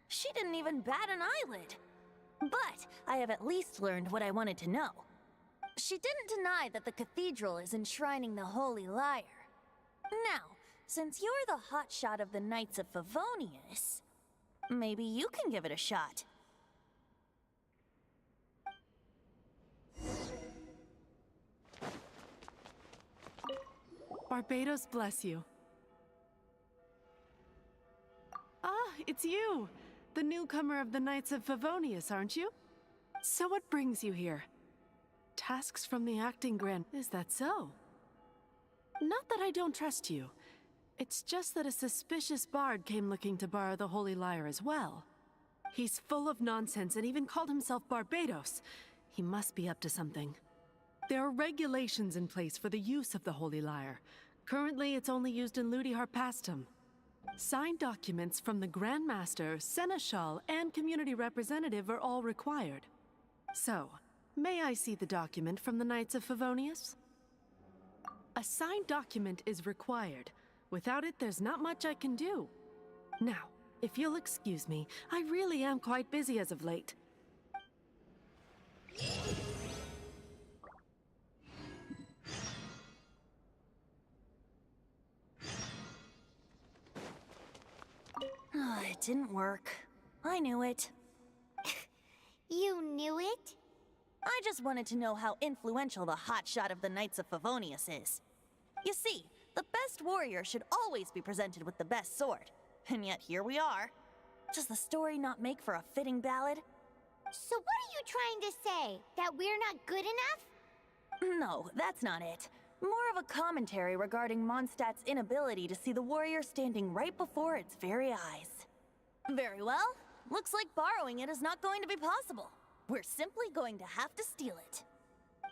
She didn't even bat an eyelid. But I have at least learned what I wanted to know. She didn't deny that the cathedral is enshrining the Holy Lyre. Now, since you're the hotshot of the Knights of Favonius, maybe you can give it a shot. Barbados bless you. Ah, it's you! The newcomer of the Knights of Favonius, aren't you? So what brings you here? Tasks from the acting grand... Is that so? Not that I don't trust you. It's just that a suspicious bard came looking to borrow the Holy Lyre as well. He's full of nonsense and even called himself Barbados. He must be up to something. There are regulations in place for the use of the Holy Lyre. Currently, it's only used in Ludi Harpastum. Signed documents from the Grand Master, Seneschal, and Community Representative are all required. So, may I see the document from the Knights of Favonius? A signed document is required. Without it, there's not much I can do. Now, if you'll excuse me, I really am quite busy as of late. It didn't work. I knew it. You knew it? I just wanted to know how influential the hotshot of the Knights of Favonius is. You see, the best warrior should always be presented with the best sword. And yet here we are. Does the story not make for a fitting ballad? So what are you trying to say? That we're not good enough? No, that's not it. More of a commentary regarding Mondstadt's inability to see the warrior standing right before its very eyes. Very well. Looks like borrowing it is not going to be possible. We're simply going to have to steal it.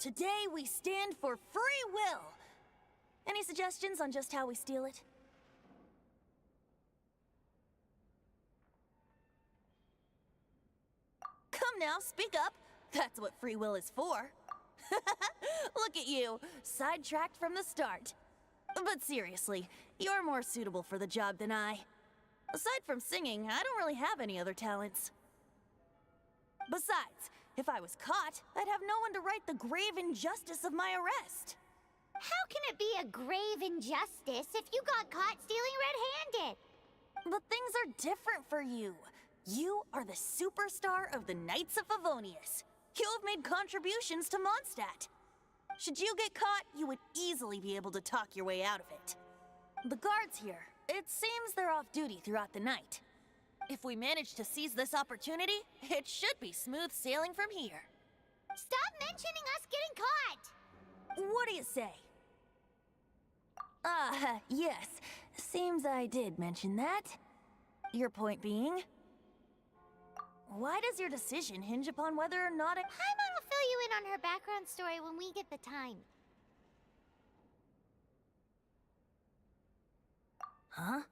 Today we stand for free will. Any suggestions on just how we steal it? Come now, speak up. That's what free will is for. Look at you, sidetracked from the start. But seriously, you're more suitable for the job than I. Aside from singing, I don't really have any other talents. Besides, if I was caught, I'd have no one to right the grave injustice of my arrest. How can it be a grave injustice if you got caught stealing red-handed? But things are different for you. You are the superstar of the Knights of Favonius. You have made contributions to Mondstadt. Should you get caught, you would easily be able to talk your way out of it. The guards here, it seems they're off duty throughout the night. If we manage to seize this opportunity, it should be smooth sailing from here. Stop mentioning us getting caught! What do you say? Yes. Seems I did mention that. Your point being? Why does your decision hinge upon whether or not Paimon will fill you in on her background story when we get the time. Huh?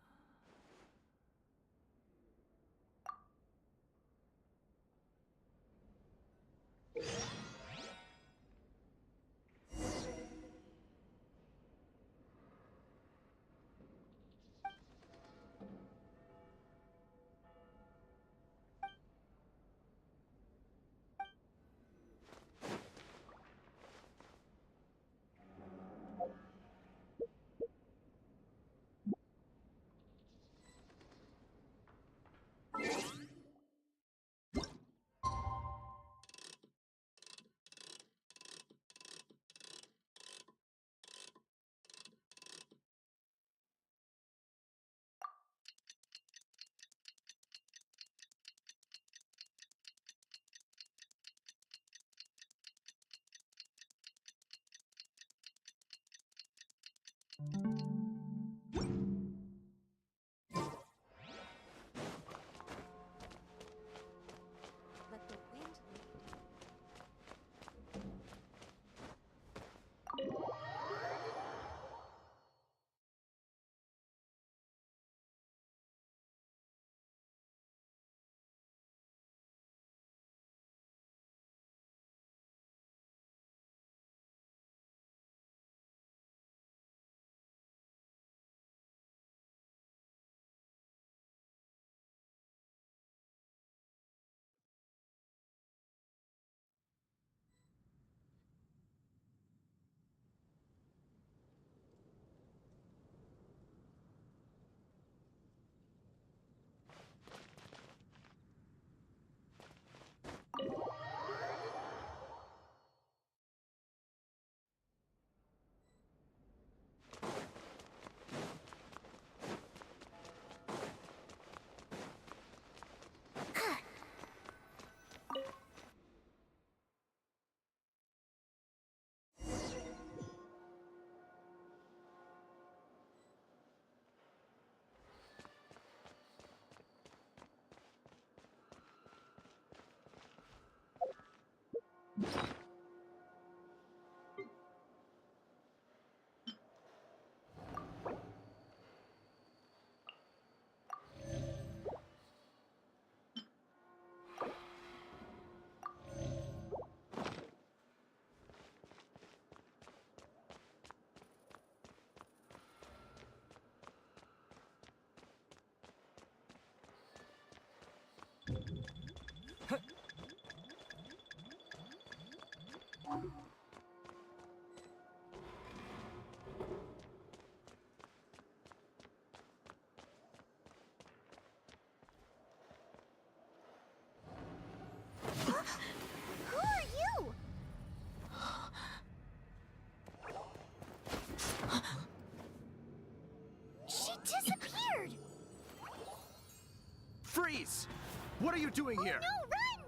What are you doing here? No, run!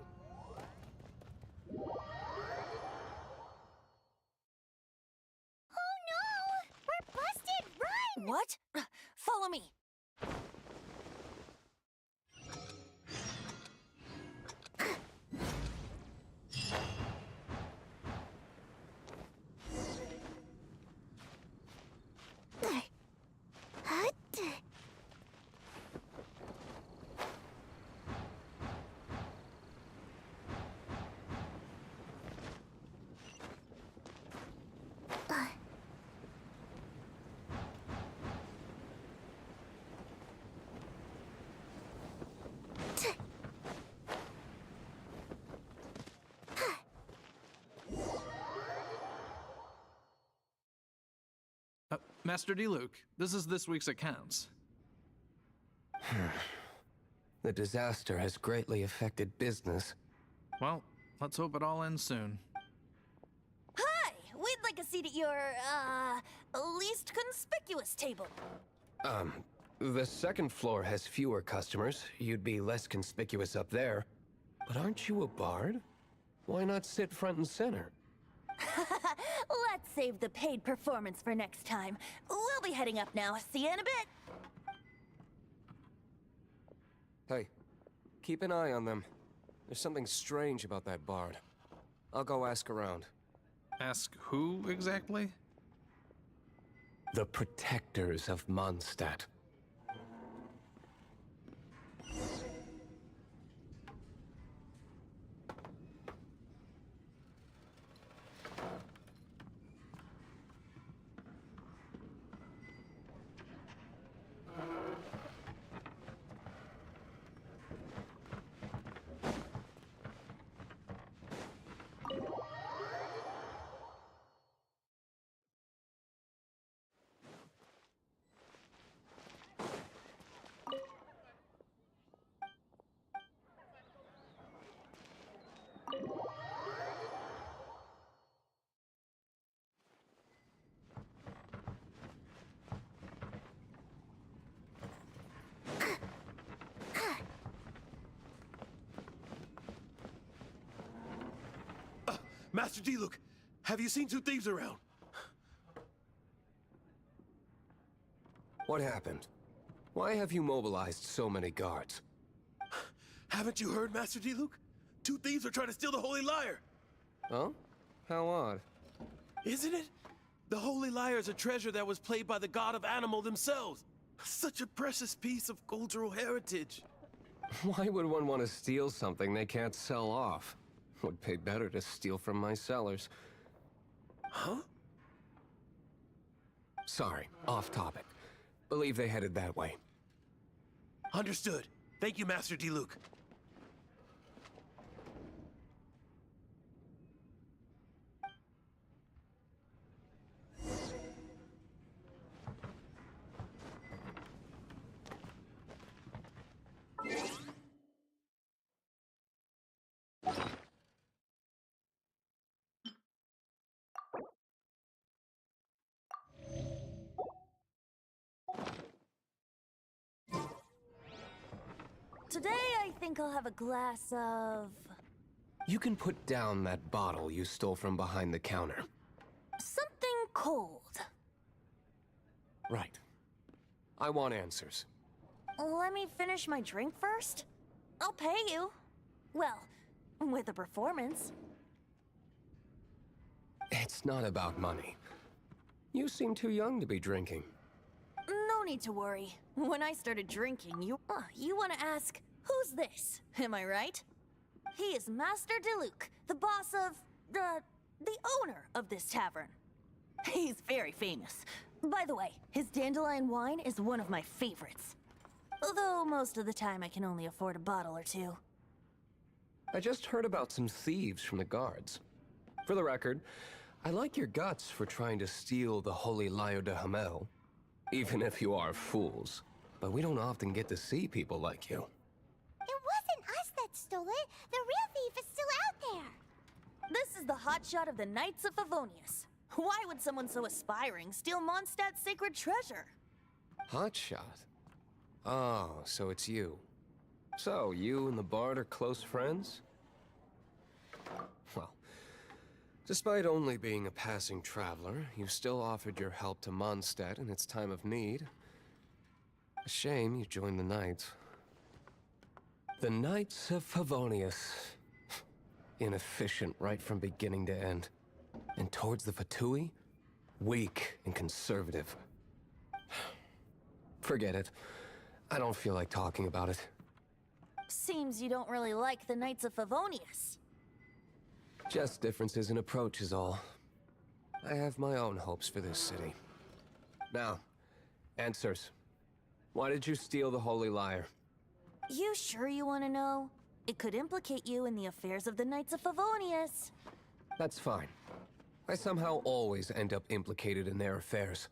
Oh no! We're busted! Run! What? Follow me. Master D. This is this week's accounts. The disaster has greatly affected business. Well, let's hope it all ends soon. Hi! We'd like a seat at your, least conspicuous table. The second floor has fewer customers. You'd be less conspicuous up there. But aren't you a bard? Why not sit front and center? Let's save the paid performance for next time. We'll be heading up now. See you in a bit. Hey, keep an eye on them. There's something strange about that bard. I'll go ask around. Ask who exactly? The protectors of Mondstadt. Master D. Have you seen two thieves around? What happened? Why have you mobilized so many guards? Haven't you heard, Master D. Two thieves are trying to steal the Holy Lyre. Oh? How odd. Isn't it? The Holy Lyre is a treasure that was played by the god of animal themselves. Such a precious piece of cultural heritage. Why would one want to steal something they can't sell off? Would pay better to steal from my sellers. Huh? Sorry, off topic. Believe they headed that way. Understood. Thank you, Master D. Today, I think I'll have a glass of... You can put down that bottle you stole from behind the counter. something cold. Right. I want answers. Let me finish my drink first. I'll pay you. Well, with a performance. It's not about money. You seem too young to be drinking. No need to worry. When I started drinking, you want to ask, who's this? Am I right? He is Master Diluc, the boss of, the owner of this tavern. He's very famous. By the way, his dandelion wine is one of my favorites. Although most of the time I can only afford a bottle or two. I just heard about some thieves from the guards. For the record, I like your guts for trying to steal the Holy Lyre de Hamel. Even if you are fools. But we don't often get to see people like you. It wasn't us that stole it. The real thief is still out there. This is the hotshot of the Knights of Favonius. Why would someone so aspiring steal Mondstadt's sacred treasure? Hotshot? Oh, so it's you. So, you and the Bard are close friends? Well, despite only being a passing traveler, you still offered your help to Mondstadt in its time of need. A shame you joined the Knights. The Knights of Favonius. Inefficient right from beginning to end. And towards the Fatui, weak and conservative. Forget it. I don't feel like talking about it. Seems you don't really like the Knights of Favonius. Just differences in approach is all. I have my own hopes for this city. Now, answers. Why did you steal the Holy Lyre? You sure you want to know? It could implicate you in the affairs of the Knights of Favonius. That's fine. I somehow always end up implicated in their affairs.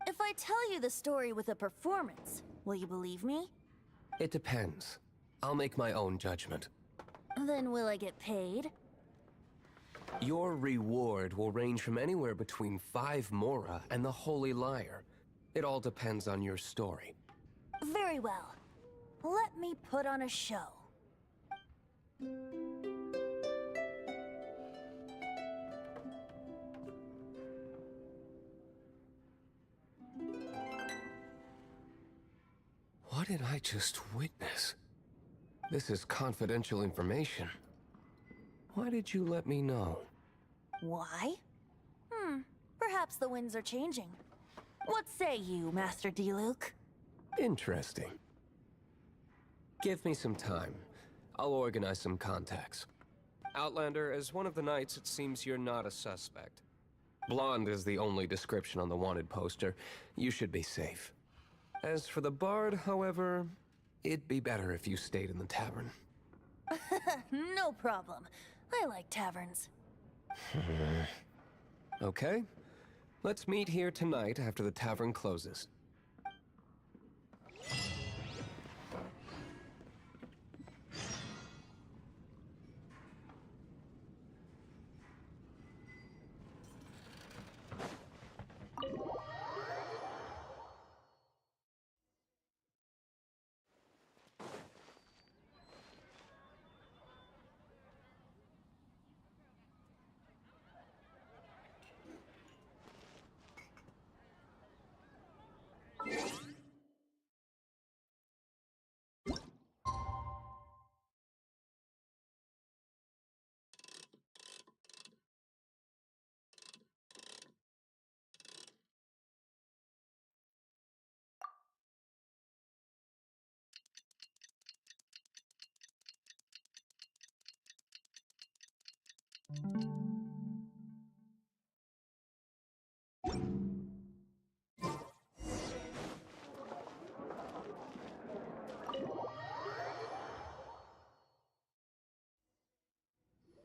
If I tell you the story with a performance, will you believe me? It depends. I'll make my own judgment. Then will I get paid? Your reward will range from anywhere between 5 Mora and the Holy Lyre. It all depends on your story. Very well. Let me put on a show. What did I just witness? This is confidential information. Why did you let me know? Why? Perhaps the winds are changing. What say you, Master Diluc? Interesting. Give me some time. I'll organize some contacts. Outlander, as one of the Knights, it seems you're not a suspect. Blonde is the only description on the wanted poster. You should be safe. As for the Bard, however, it'd be better if you stayed in the tavern. No problem. I like taverns. Okay. Let's meet here tonight after the tavern closes.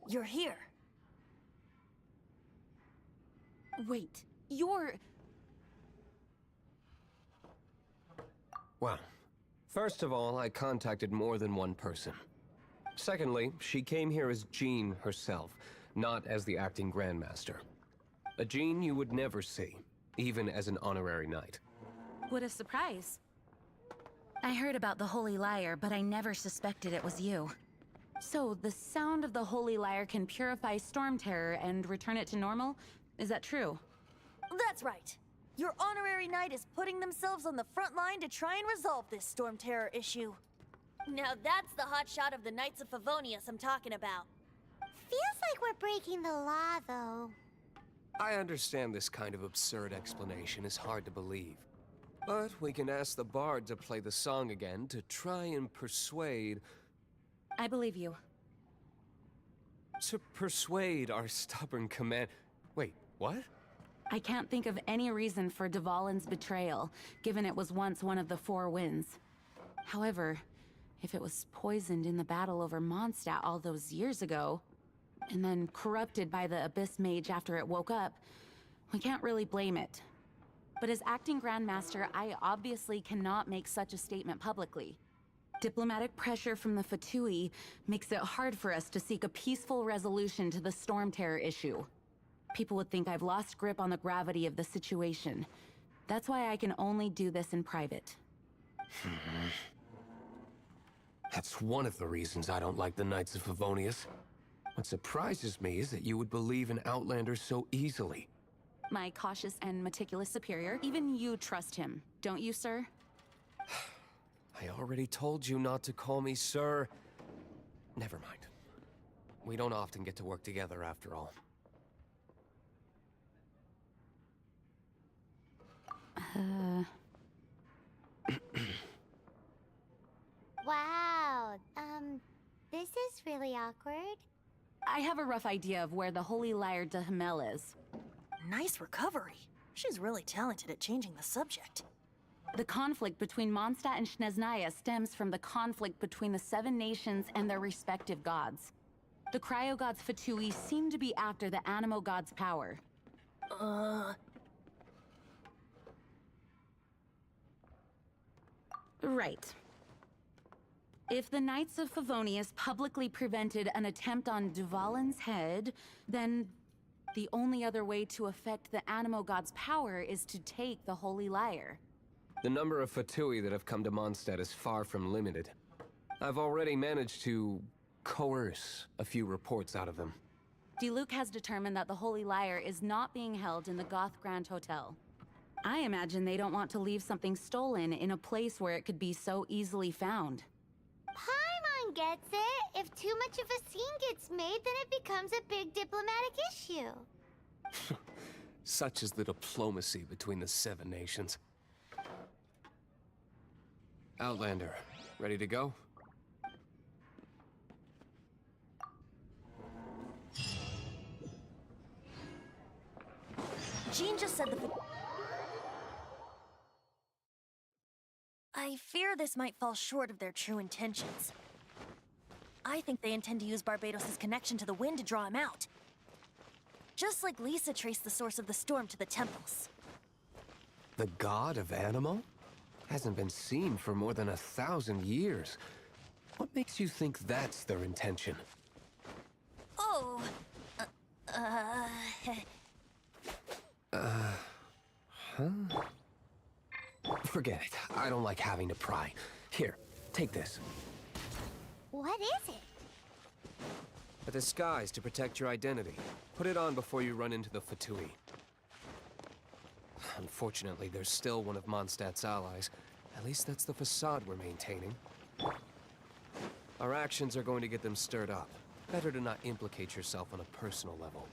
You're here. Wait, you're... Well, first of all, I contacted more than one person. Secondly, she came here as Jean herself, not as the acting Grandmaster. A Jean you would never see, even as an honorary knight. What a surprise. I heard about the Holy Lyre, but I never suspected it was you. So, the sound of the Holy Lyre can purify Storm Terror and return it to normal? Is that true? That's right. Your honorary knight is putting themselves on the front line to try and resolve this Storm Terror issue. Now that's the hotshot of the Knights of Favonius I'm talking about. Feels like we're breaking the law, though. I understand this kind of absurd explanation is hard to believe. But we can ask the Bard to play the song again to try and persuade... I believe you. To persuade our stubborn command... Wait, what? I can't think of any reason for Dvalin's betrayal, given it was once one of the Four Winds. However, if it was poisoned in the battle over Mondstadt all those years ago, and then corrupted by the Abyss Mage after it woke up, we can't really blame it. But as acting Grandmaster, I obviously cannot make such a statement publicly. Diplomatic pressure from the Fatui makes it hard for us to seek a peaceful resolution to the Storm Terror issue. People would think I've lost grip on the gravity of the situation. That's why I can only do this in private. That's one of the reasons I don't like the Knights of Favonius. What surprises me is that you would believe in Outlanders so easily. My cautious and meticulous superior, even you trust him, don't you, sir? I already told you not to call me sir. Never mind. We don't often get to work together after all. Wow. This is really awkward. I have a rough idea of where the Holy Lyre de Hamel is. Nice recovery. She's really talented at changing the subject. The conflict between Mondstadt and Snezhnaya stems from the conflict between the Seven Nations and their respective gods. The cryo-gods Fatui seem to be after the Animo god's power. Right. If the Knights of Favonius publicly prevented an attempt on Dvalin's head, then the only other way to affect the Animo god's power is to take the Holy Lyre. The number of Fatui that have come to Mondstadt is far from limited. I've already managed to coerce a few reports out of them. Diluc has determined that the Holy Lyre is not being held in the Goth Grand Hotel. I imagine they don't want to leave something stolen in a place where it could be so easily found. Paimon gets it. If too much of a scene gets made, then it becomes a big diplomatic issue. Such is the diplomacy between the Seven Nations. Outlander, ready to go? Jean just said the... I fear this might fall short of their true intentions. I think they intend to use Barbados' connection to the wind to draw him out. Just like Lisa traced the source of the storm to the temples. The god of Animo? Hasn't been seen for more than 1,000 years. What makes you think that's their intention? Oh... Forget it. I don't like having to pry. Here, take this. What is it? A disguise to protect your identity. Put it on before you run into the Fatui. Unfortunately, there's still one of Mondstadt's allies. At least that's the facade we're maintaining. Our actions are going to get them stirred up. Better to not implicate yourself on a personal level.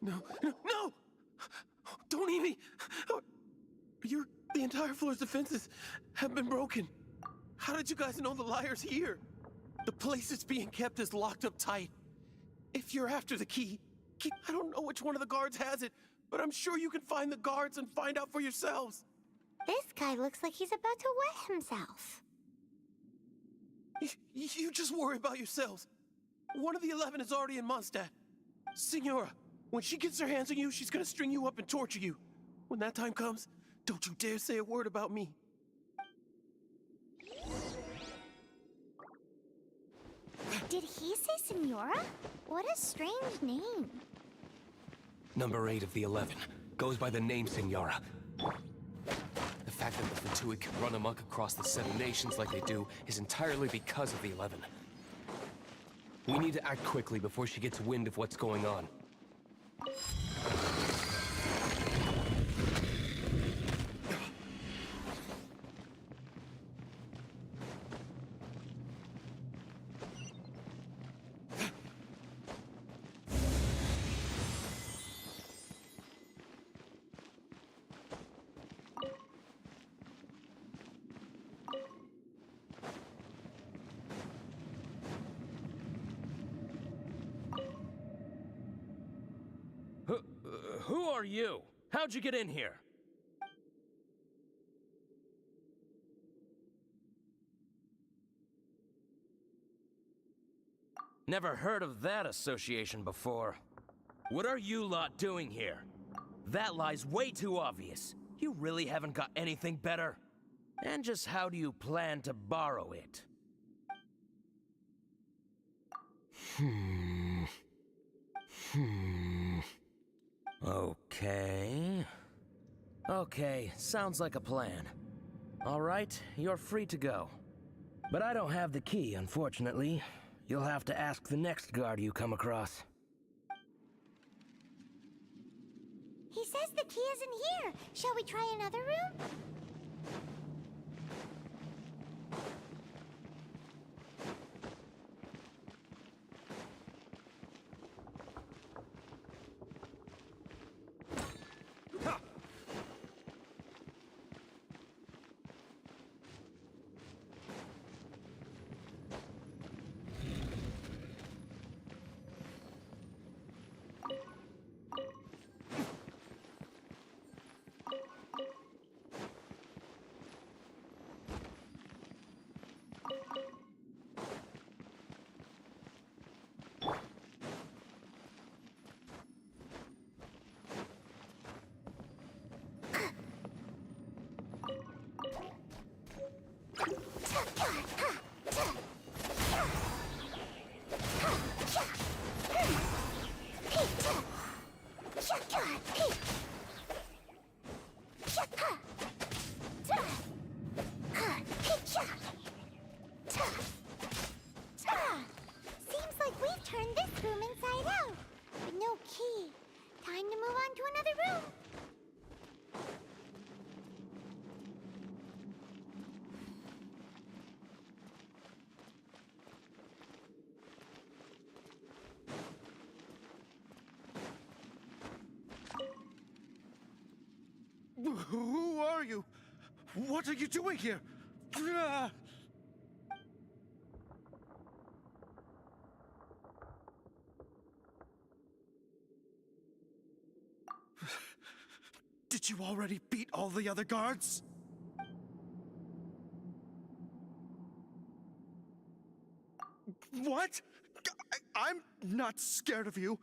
No, no, no! Don't eat me! The entire floor's defenses have been broken. How did you guys know the liar's here? The place it's being kept is locked up tight. If you're after the key, I don't know which one of the guards has it, but I'm sure you can find the guards and find out for yourselves. This guy looks like he's about to wet himself. You just worry about yourselves. One of the 11 is already in Mondstadt. Signora, when she gets her hands on you, she's gonna string you up and torture you. When that time comes, don't you dare say a word about me. Did he say Senora? What a strange name. Number 8 of the 11 goes by the name Senora. The fact that the Fatui can run amok across the 7 nations like they do is entirely because of the 11. We need to act quickly before she gets wind of what's going on. Who are you? How'd you get in here? Never heard of that association before. What are you lot doing here? That lie's way too obvious. You really haven't got anything better? And just how do you plan to borrow it? Okay, sounds like a plan. All right, you're free to go. But I don't have the key, unfortunately. You'll have to ask the next guard you come across. He says the key isn't here. Shall we try another room? Seems like we've turned this room inside out. But no key. Time to move on to another room. Who are you? What are you doing here? Ah! Did you already beat all the other guards? What? I'm not scared of you.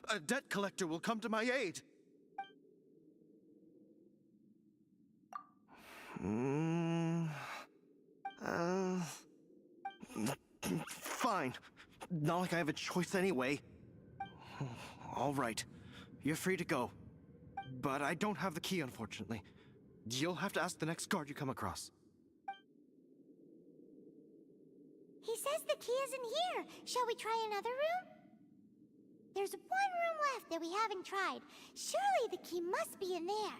A debt collector will come to my aid. Fine. Not like I have a choice anyway. All right. You're free to go. But I don't have the key, unfortunately. You'll have to ask the next guard you come across. He says the key isn't here. Shall we try another room? There's one room left that we haven't tried. Surely the key must be in there.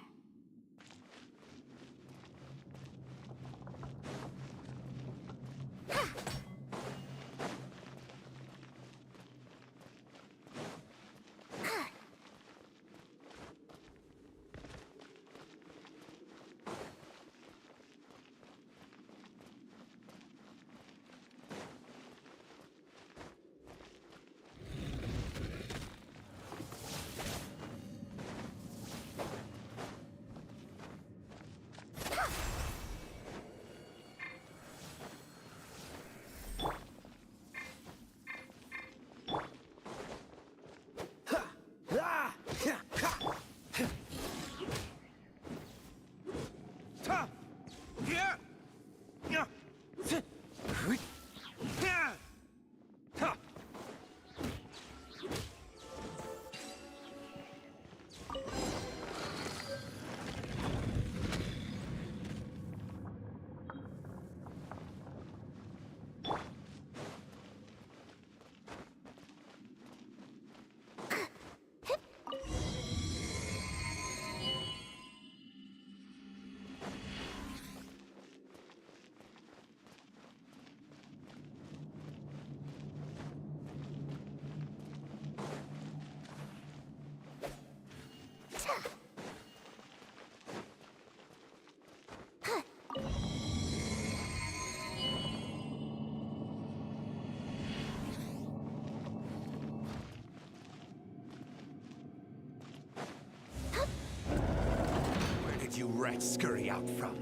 you rats scurry out from.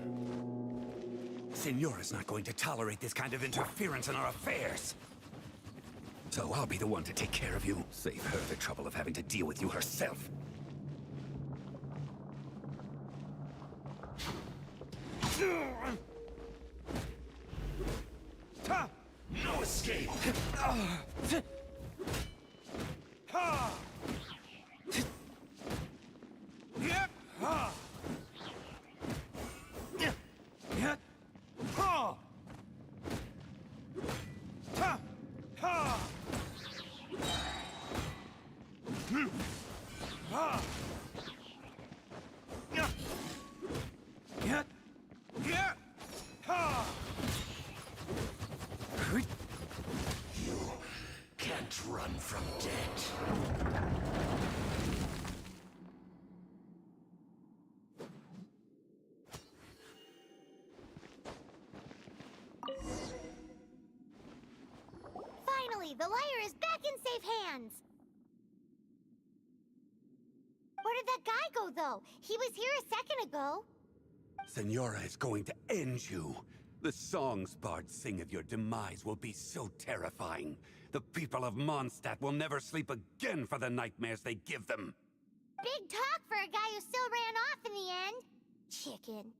Senora's not going to tolerate this kind of interference in our affairs. So I'll be the one to take care of you. Save her the trouble of having to deal with you herself. No escape! Can't run from death. Finally, the liar is back in safe hands! Where did that guy go, though? He was here a second ago. Senora is going to end you. The songs bards sing of your demise will be so terrifying. The people of Mondstadt will never sleep again for the nightmares they give them. Big talk for a guy who still ran off in the end. Chicken.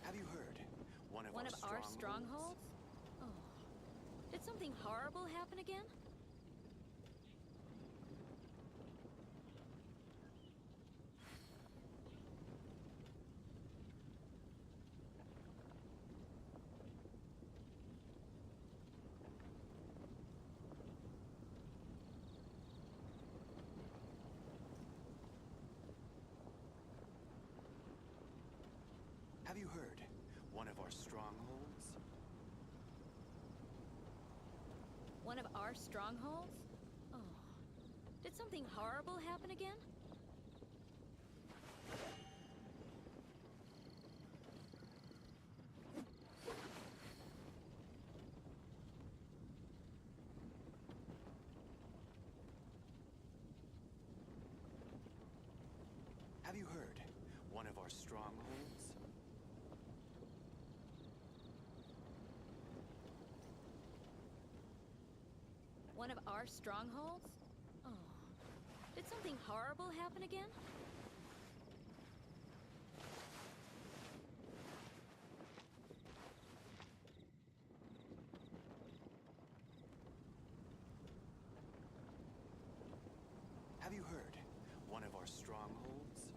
Have you heard? One of our strongholds? Oh. Did something horrible happen again? Have you heard? One of our strongholds? One of our strongholds? Oh. Did something horrible happen again? Have you heard? One of our strongholds? One of our strongholds? Oh. Did something horrible happen again? Have you heard? One of our strongholds?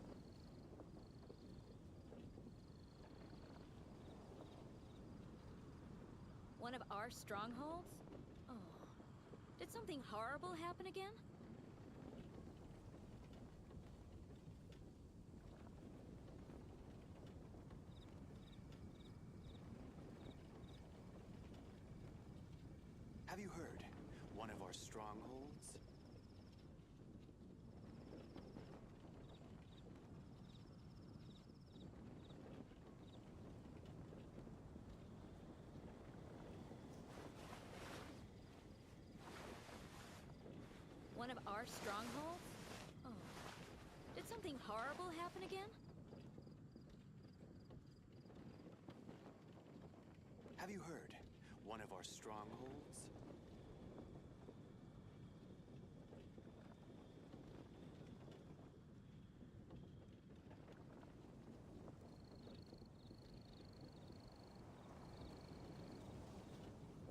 One of our strongholds? Oh. Did something horrible happen again? Have you heard? One of our strongholds? One of our strongholds? Oh. Did something horrible happen again? Have you heard? One of our strongholds?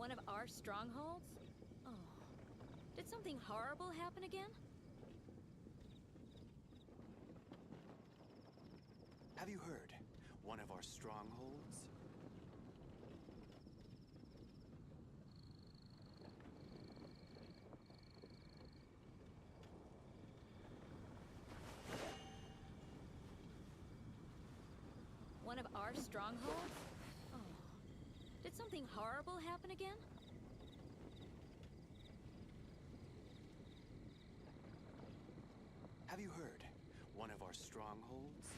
One of our strongholds? Oh. Did something horrible happen again? Have you heard? One of our strongholds? One of our strongholds? Oh. Did something horrible happen again? Have you heard? One of our strongholds?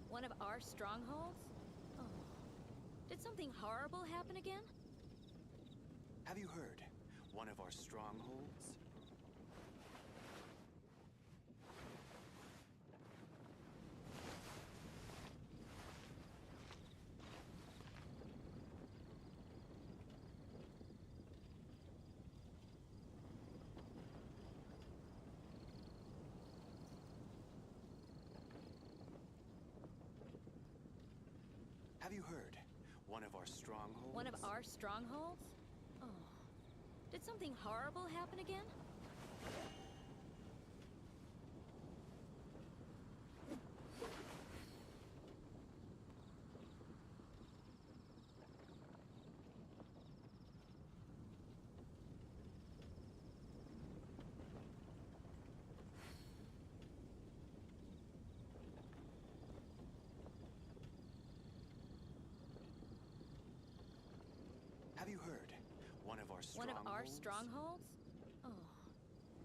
One of our strongholds? Oh. Did something horrible happen again? Have you heard? One of our strongholds? Have you heard? One of our strongholds? One of our strongholds? Oh. Did something horrible happen again? Have you heard? One of our One strongholds? of our strongholds? Oh.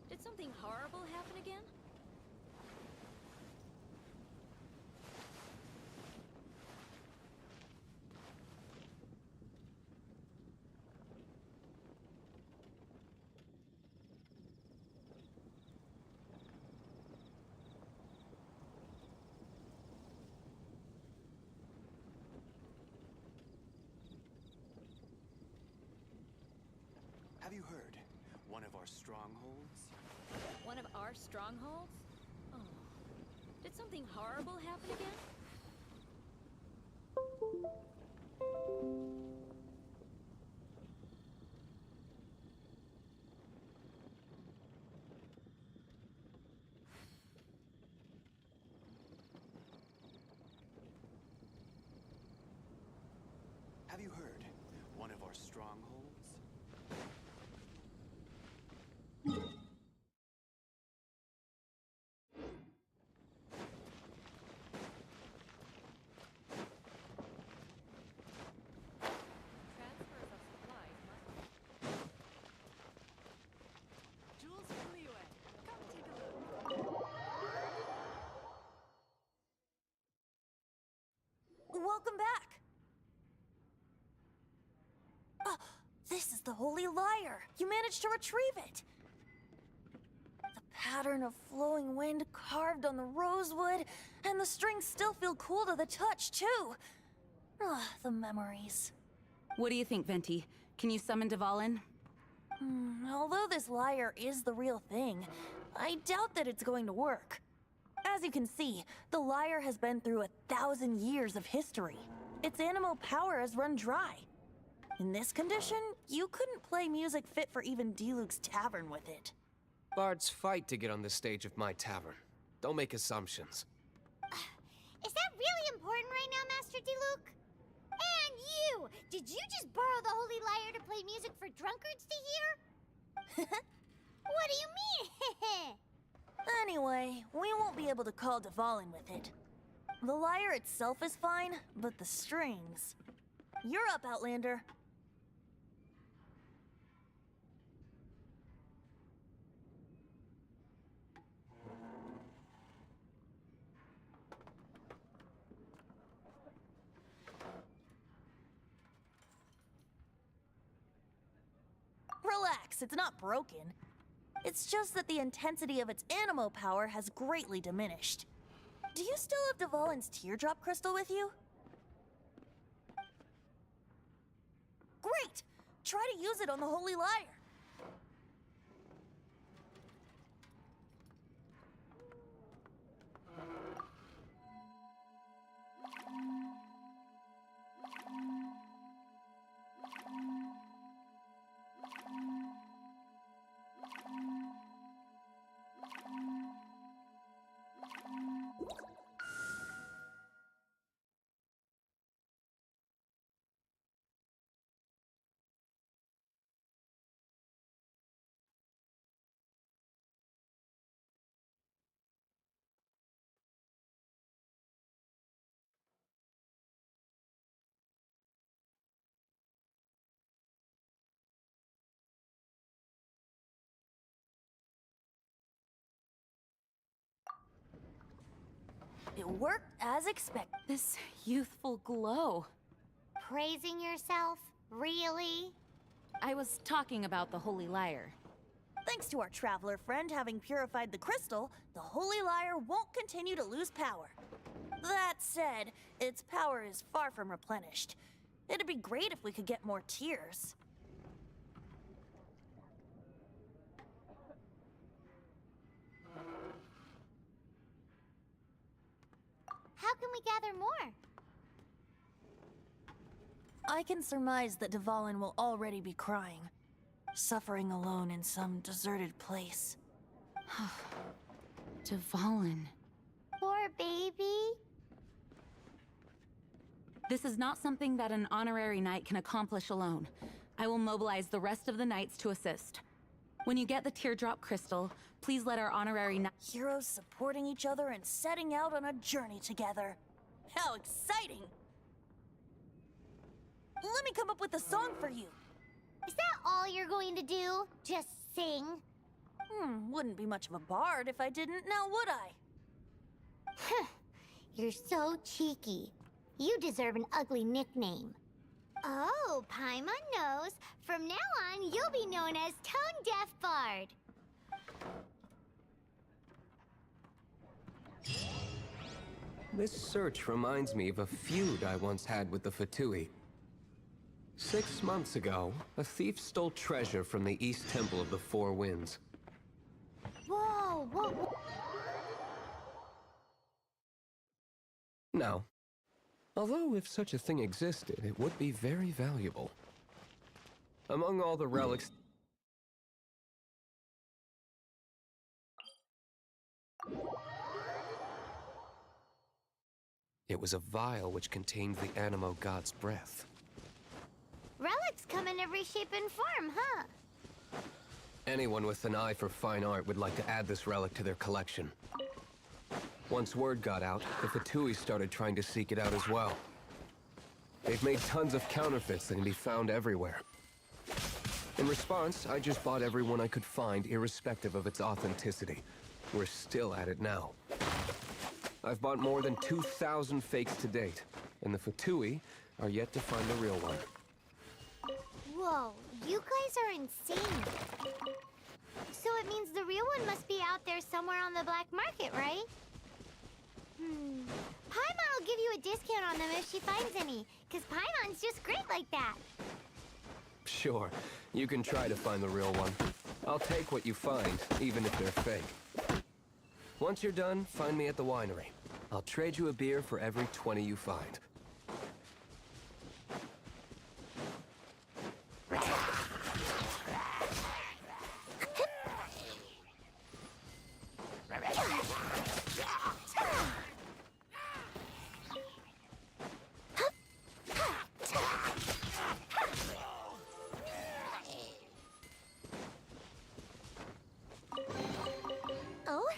Did something horrible happen again? Have you heard? One of our strongholds? One of our strongholds? Oh. Did something horrible happen again? Have you heard? One of our strongholds? Transfers of supplies must Jules from the UA. Come take a look. Welcome back! This is the Holy Lyre! You managed to retrieve it! The pattern of flowing wind carved on the rosewood, and the strings still feel cool to the touch, too! The memories. What do you think, Venti? Can you summon Dvalin? Although this lyre is the real thing, I doubt that it's going to work. As you can see, the lyre has been through 1,000 years of history. Its animal power has run dry. In this condition, you couldn't play music fit for even Diluc's tavern with it. Bards fight to get on the stage of my tavern. Don't make assumptions. Is that really important right now, Master Diluc? And you! Did you just borrow the Holy Lyre to play music for drunkards to hear? What do you mean? Anyway, we won't be able to call Dvalin with it. The lyre itself is fine, but the strings... You're up, Outlander. Relax, it's not broken. It's just that the intensity of its animo power has greatly diminished. Do you still have Dvalin's teardrop crystal with you? Try to use it on the Holy Lyre. It worked as expected. This youthful glow. Praising yourself? Really? I was talking about the Holy Lyre. Thanks to our traveler friend having purified the crystal, the Holy Lyre won't continue to lose power. That said, its power is far from replenished. It'd be great if we could get more tears. How can we gather more? I can surmise that Dvalin will already be crying, suffering alone in some deserted place. Dvalin. Poor baby. This is not something that an honorary knight can accomplish alone. I will mobilize the rest of the knights to assist. When you get the teardrop crystal, please let our honorary knight— Heroes supporting each other and setting out on a journey together. How exciting! Let me come up with a song for you. Is that all you're going to do? Just sing? Wouldn't be much of a bard if I didn't, now would I? You're so cheeky. You deserve an ugly nickname. Oh, Paimon knows. From now on, you'll be known as Tone Deaf Bard. This search reminds me of a feud I once had with the Fatui. 6 months ago, a thief stole treasure from the East Temple of the Four Winds. Whoa. Now, although if such a thing existed, it would be very valuable. Among all the relics... It was a vial which contained the Animo God's breath. Relics come in every shape and form, huh? Anyone with an eye for fine art would like to add this relic to their collection. Once word got out, the Fatui started trying to seek it out as well. They've made tons of counterfeits that can be found everywhere. In response, I just bought every one I could find, irrespective of its authenticity. We're still at it now. I've bought more than 2,000 fakes to date, and the Fatui are yet to find the real one. Whoa, you guys are insane. So it means the real one must be out there somewhere on the black market, right? Paimon will give you a discount on them if she finds any, because Paimon's just great like that. Sure, you can try to find the real one. I'll take what you find, even if they're fake. Once you're done, find me at the winery. I'll trade you a beer for every 20 you find. Oh?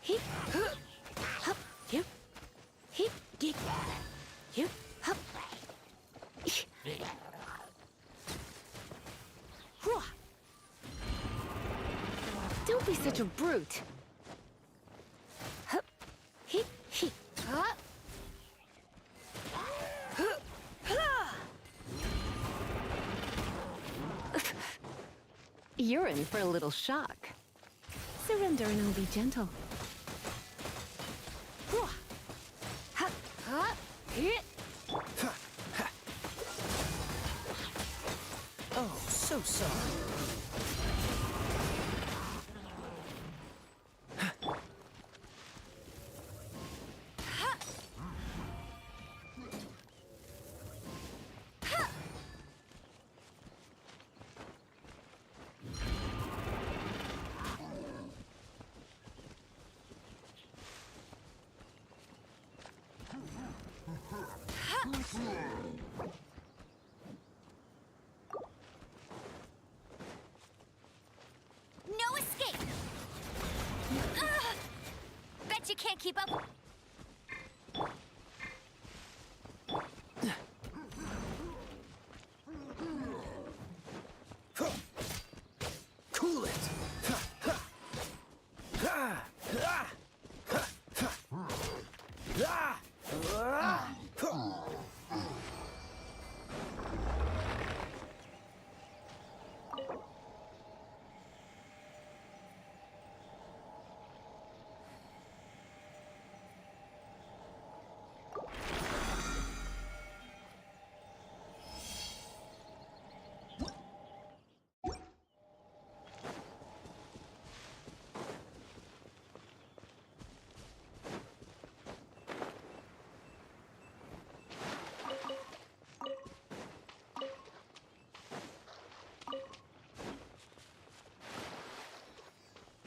Heep, hup, you, heep, geek, you, hup. Whew. Don't be such a brute. Hup, heep, heep, hup. You're in for a little shock. Surrender and I'll be gentle. Oh, so sorry. No escape! Ugh. Bet you can't keep up. Cool it!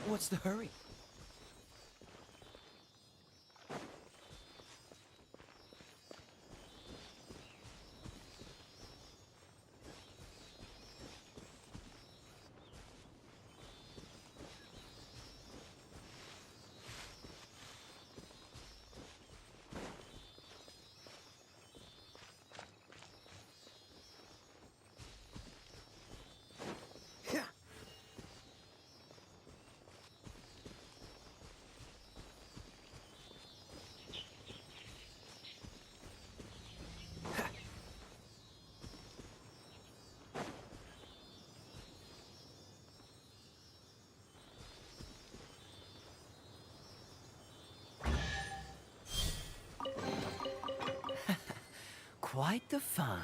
What's the hurry? Quite the find.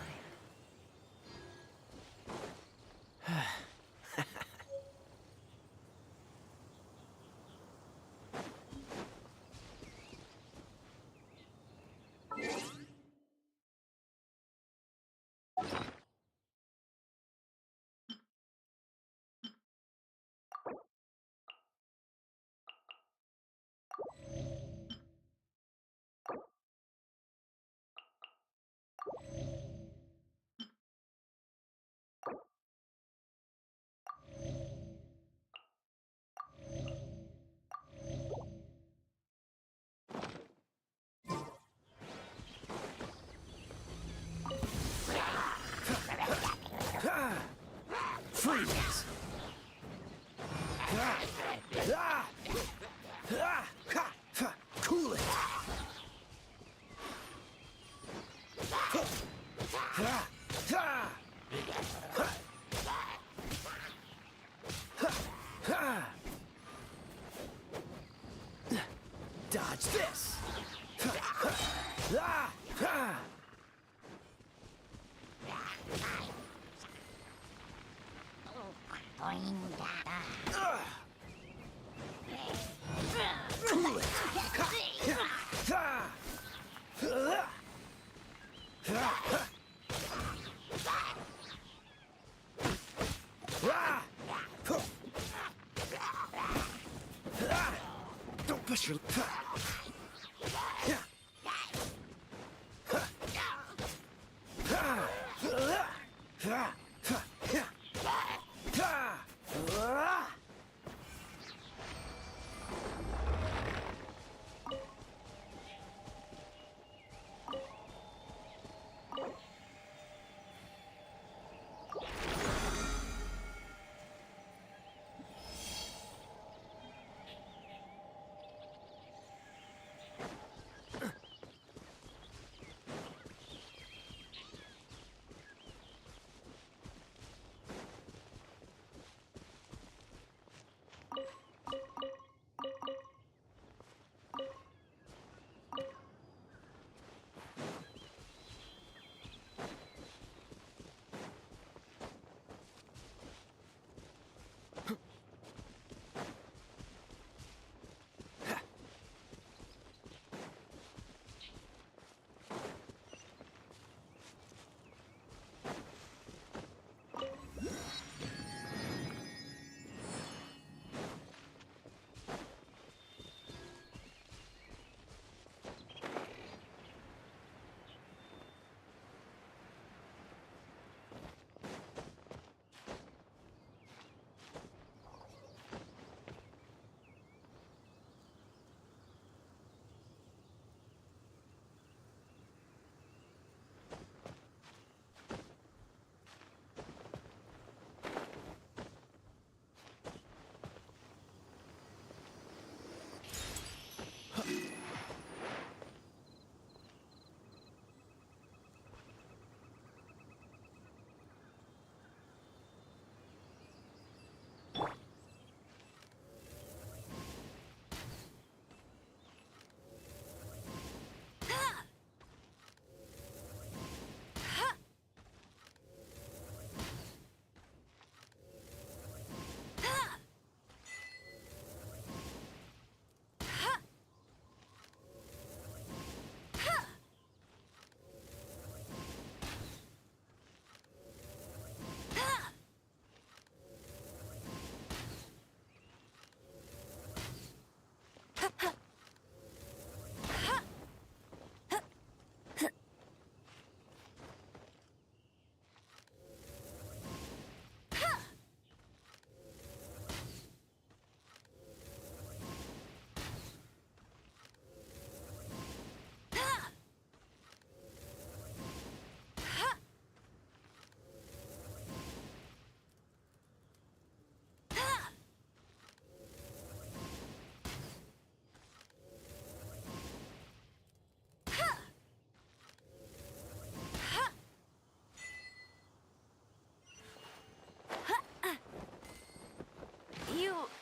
Freeze! Cool it! Dodge this! Cool it! You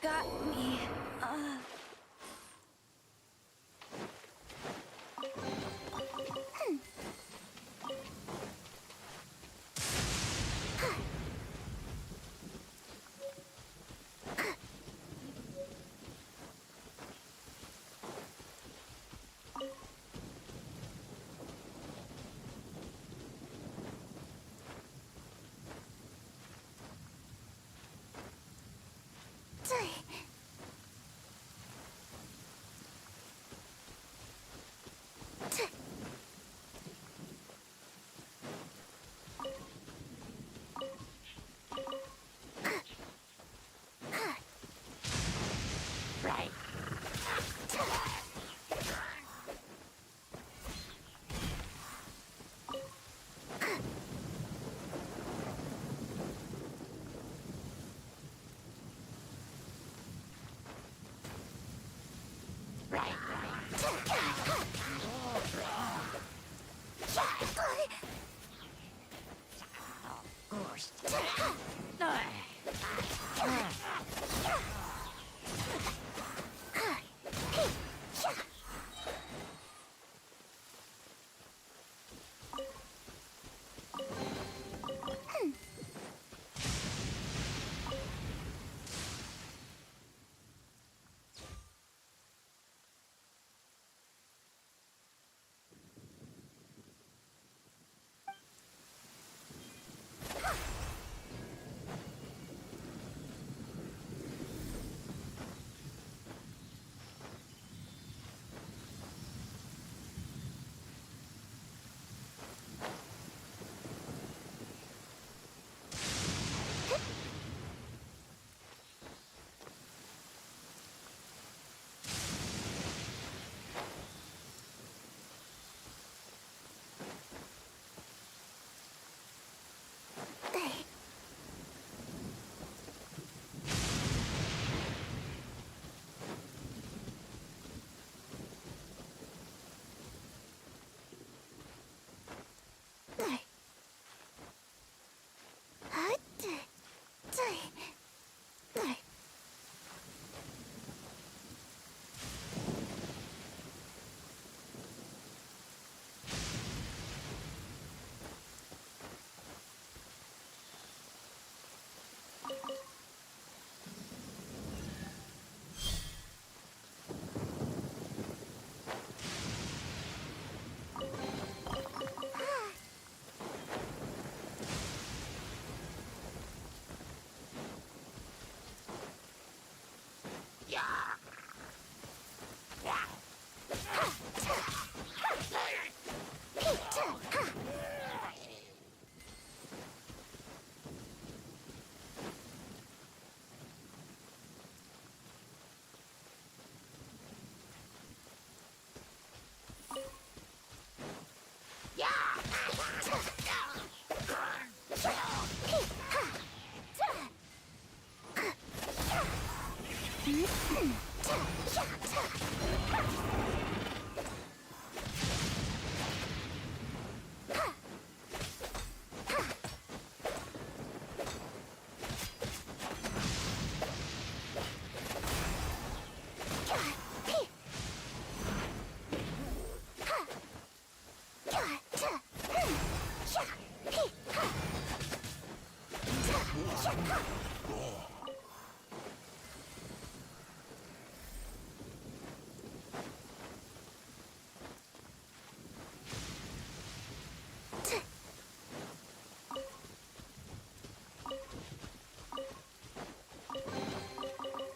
got me.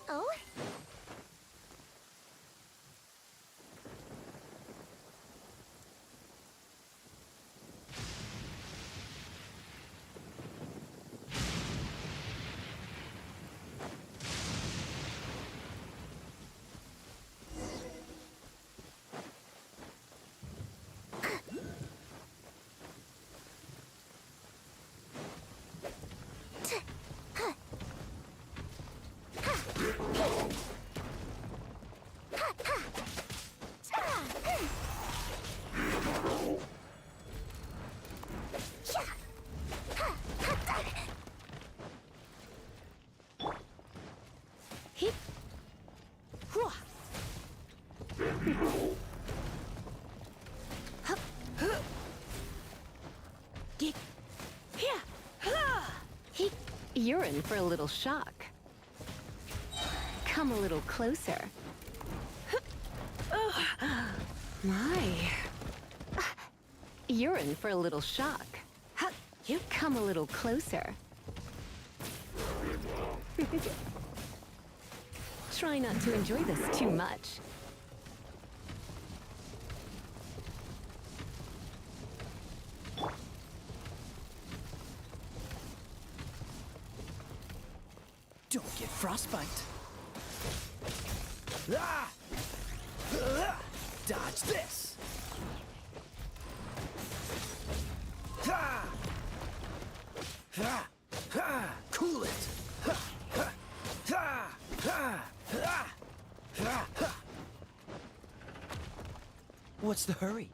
Oh? You're in for a little shock. Come a little closer. My. You're in for a little shock. You come a little closer. Try not to enjoy this too much. Don't get frostbite. Ah! Dodge this. Ah! Ah! Ah! Cool it. Ah! Ah! Ah! Ah! Ah! Ah! What's the hurry?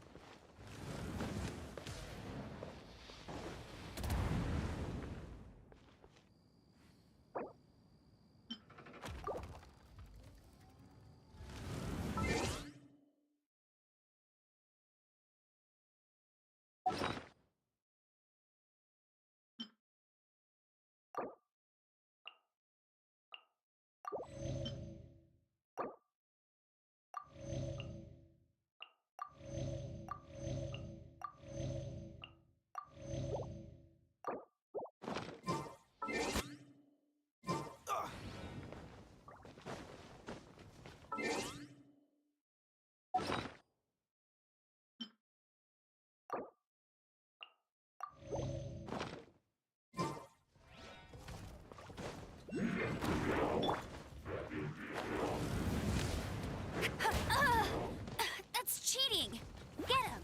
That's cheating! Get him!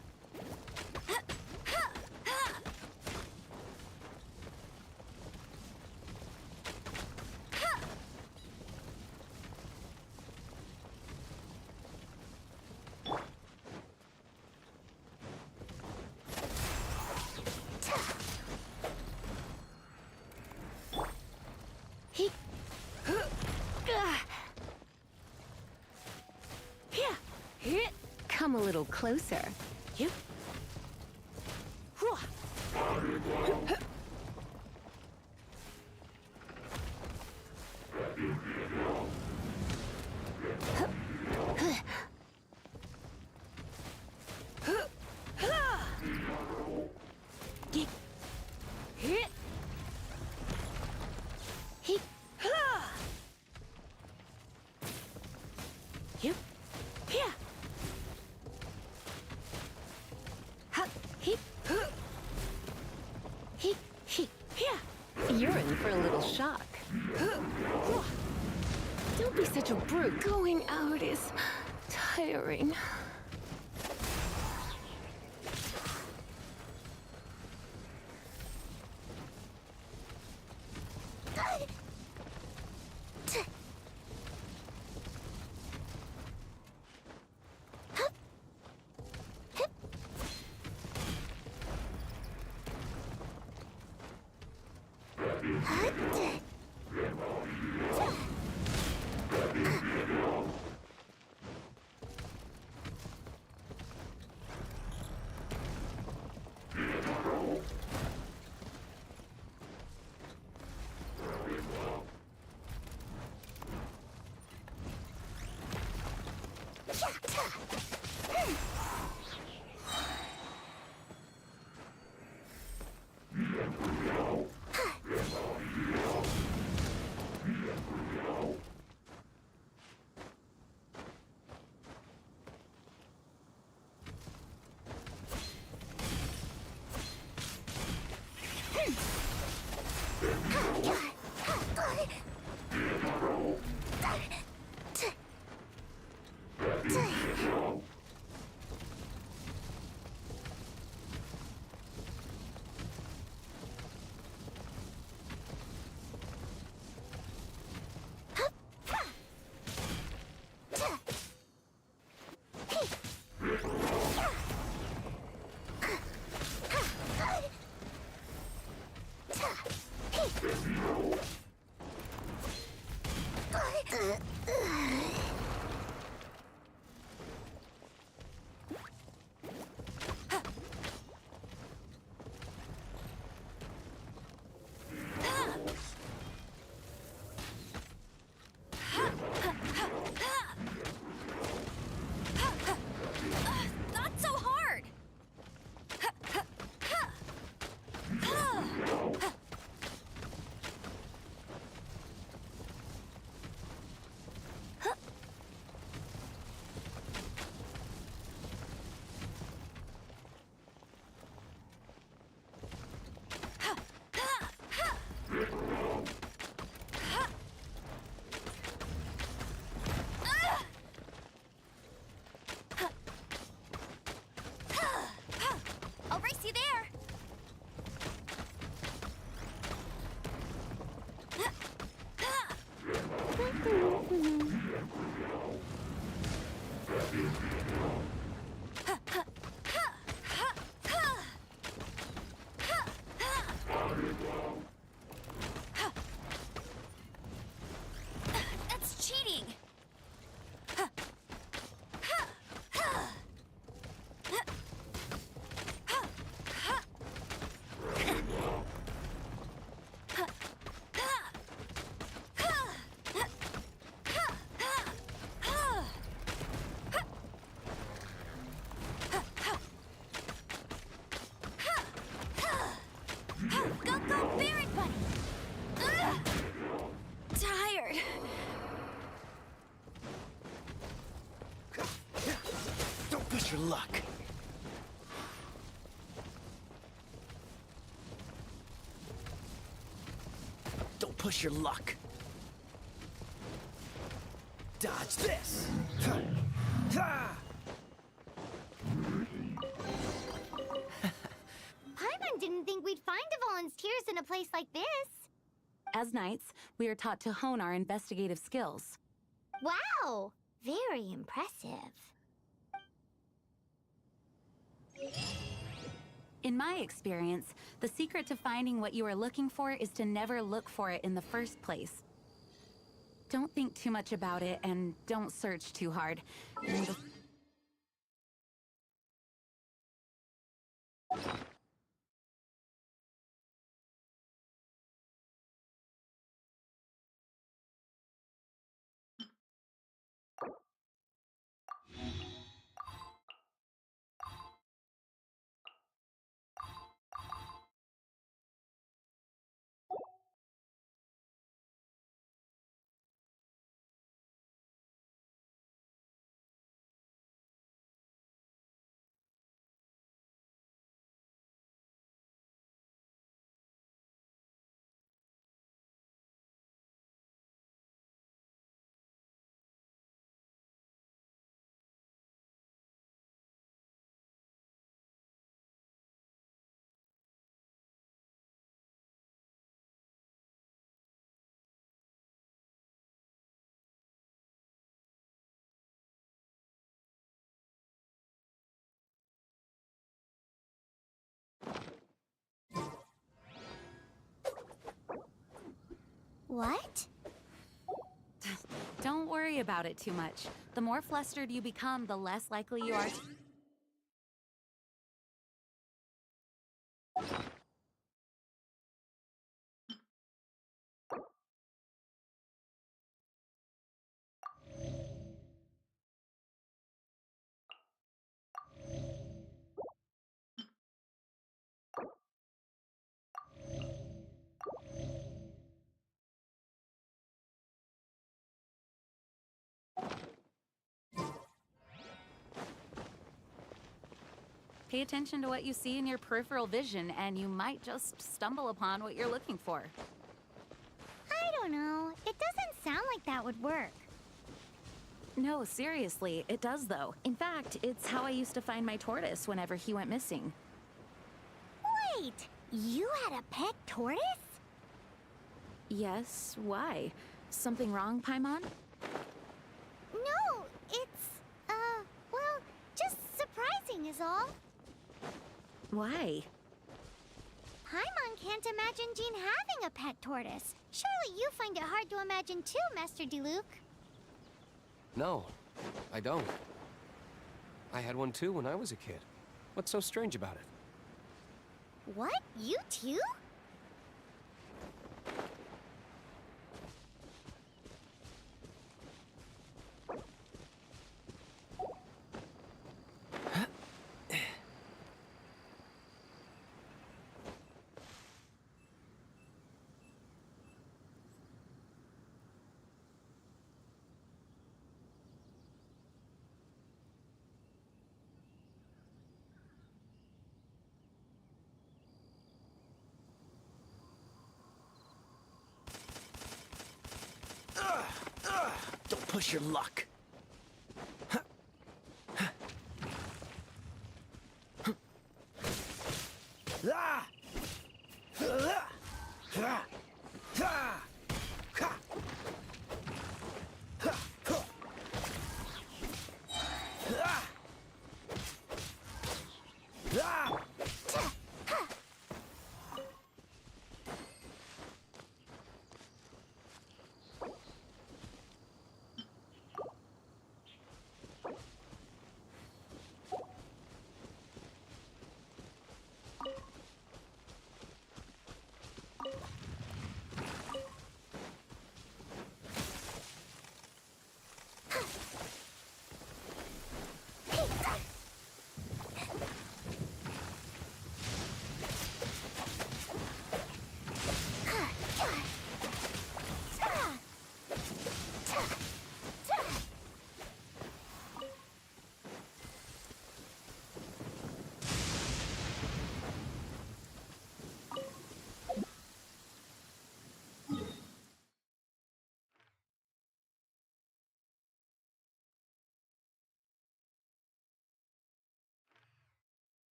Come a little closer. You. You're in for a little shock. Don't be such a brute. Going out is tiring. Not so hard! I'll race you there! That's cheating! Go, go, Barret Bunny! Ugh. Tired. Don't push your luck. Don't push your luck. Dodge this. Ha. Ha. Paimon didn't think we'd find Devalin's tears in a place like this. As knights, we are taught to hone our investigative skills. Wow! Very impressive. In my experience, the secret to finding what you are looking for is to never look for it in the first place. Don't think too much about it and don't search too hard. And What? don't worry about it too much. The more flustered you become, the less likely you are to... Pay attention to what you see in your peripheral vision, and you might just stumble upon what you're looking for. don't know. It doesn't sound like that would work. No, seriously, it does though. In fact, it's how I used to find my tortoise whenever he went missing. Wait, you had a pet tortoise? Yes, why? Something wrong, Paimon? No, it's, well, just surprising is all. Why? Paimon can't imagine Jean having a pet tortoise. Surely you find it hard to imagine too, Master Diluc. No, I don't. I had one too when I was a kid. What's so strange about it? What? You too? Don't push your luck. Ah!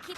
keep...